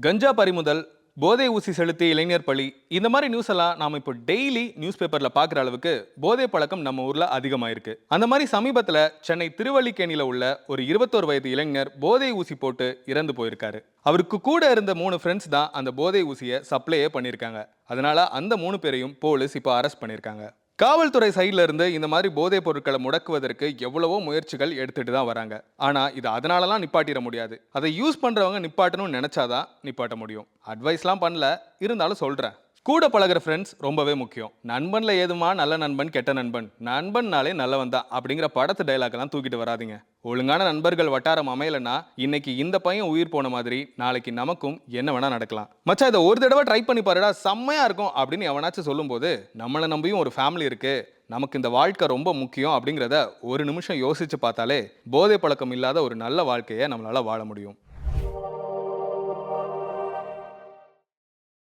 கஞ்சா பறிமுதல், போதை ஊசி செலுத்திய இளைஞர் பலி, இந்த மாதிரி நியூஸ் எல்லாம் நாம இப்போ டெய்லி நியூஸ் பேப்பர்ல பாக்குற அளவுக்கு போதை பழக்கம் நம்ம ஊர்ல அதிகமாயிருக்கு. அந்த மாதிரி சமீபத்துல சென்னை திருவல்லிக்கேணியில உள்ள ஒரு 21 வயது இளைஞர் போதை ஊசி போட்டு இறந்து போயிருக்காரு. அவருக்கு கூட இருந்த 3 ஃப்ரெண்ட்ஸ் தான் அந்த போதை ஊசியை சப்ளையே பண்ணியிருக்காங்க. அதனால அந்த 3 பேரையும் போலீஸ் இப்போ அரெஸ்ட் பண்ணியிருக்காங்க. காவல்துறை சைட்ல இருந்து இந்த மாதிரி போதைப் பொருட்களை முடக்குவதற்கு எவ்வளவோ முயற்சிகள் எடுத்துட்டு தான் வராங்க. ஆனா இது அதனாலலாம் நிப்பாட்டிட முடியாது. அதை யூஸ் பண்றவங்க நிப்பாட்டணும்னு நினைச்சாதான் நிப்பாட்ட முடியும். அட்வைஸ்லாம் பண்ணல, இருந்தாலும் சொல்றேன். கூட பழகுற ஃப்ரெண்ட்ஸ் ரொம்பவே முக்கியம். நண்பன்ல ஏதுமா நல்ல நண்பன் கெட்ட நண்பன், நண்பன்னாலே நல்லவன் தான் அப்படிங்கிற படத்து டைலாக் எல்லாம் தூக்கிட்டு வராதீங்க. ஒழுங்கான நண்பர்கள் வட்டாரம் அமையலன்னா இன்னைக்கு இந்த பையன் உயிர் போன மாதிரி நாளைக்கு நமக்கும் என்ன வேணா நடக்கலாம். மச்சா இதை ஒரு தடவை ட்ரை பண்ணி பாருடா, செம்மையா இருக்கும் அப்படின்னு எவனாச்சும் சொல்லும் போது நம்மளை நம்பியும் ஒரு ஃபேமிலி இருக்கு, நமக்கு இந்த வாழ்க்கை ரொம்ப முக்கியம் அப்படிங்கிறத ஒரு நிமிஷம் யோசிச்சு பார்த்தாலே போதை பழக்கம் இல்லாத ஒரு நல்ல வாழ்க்கையை நம்மளால வாழ முடியும்.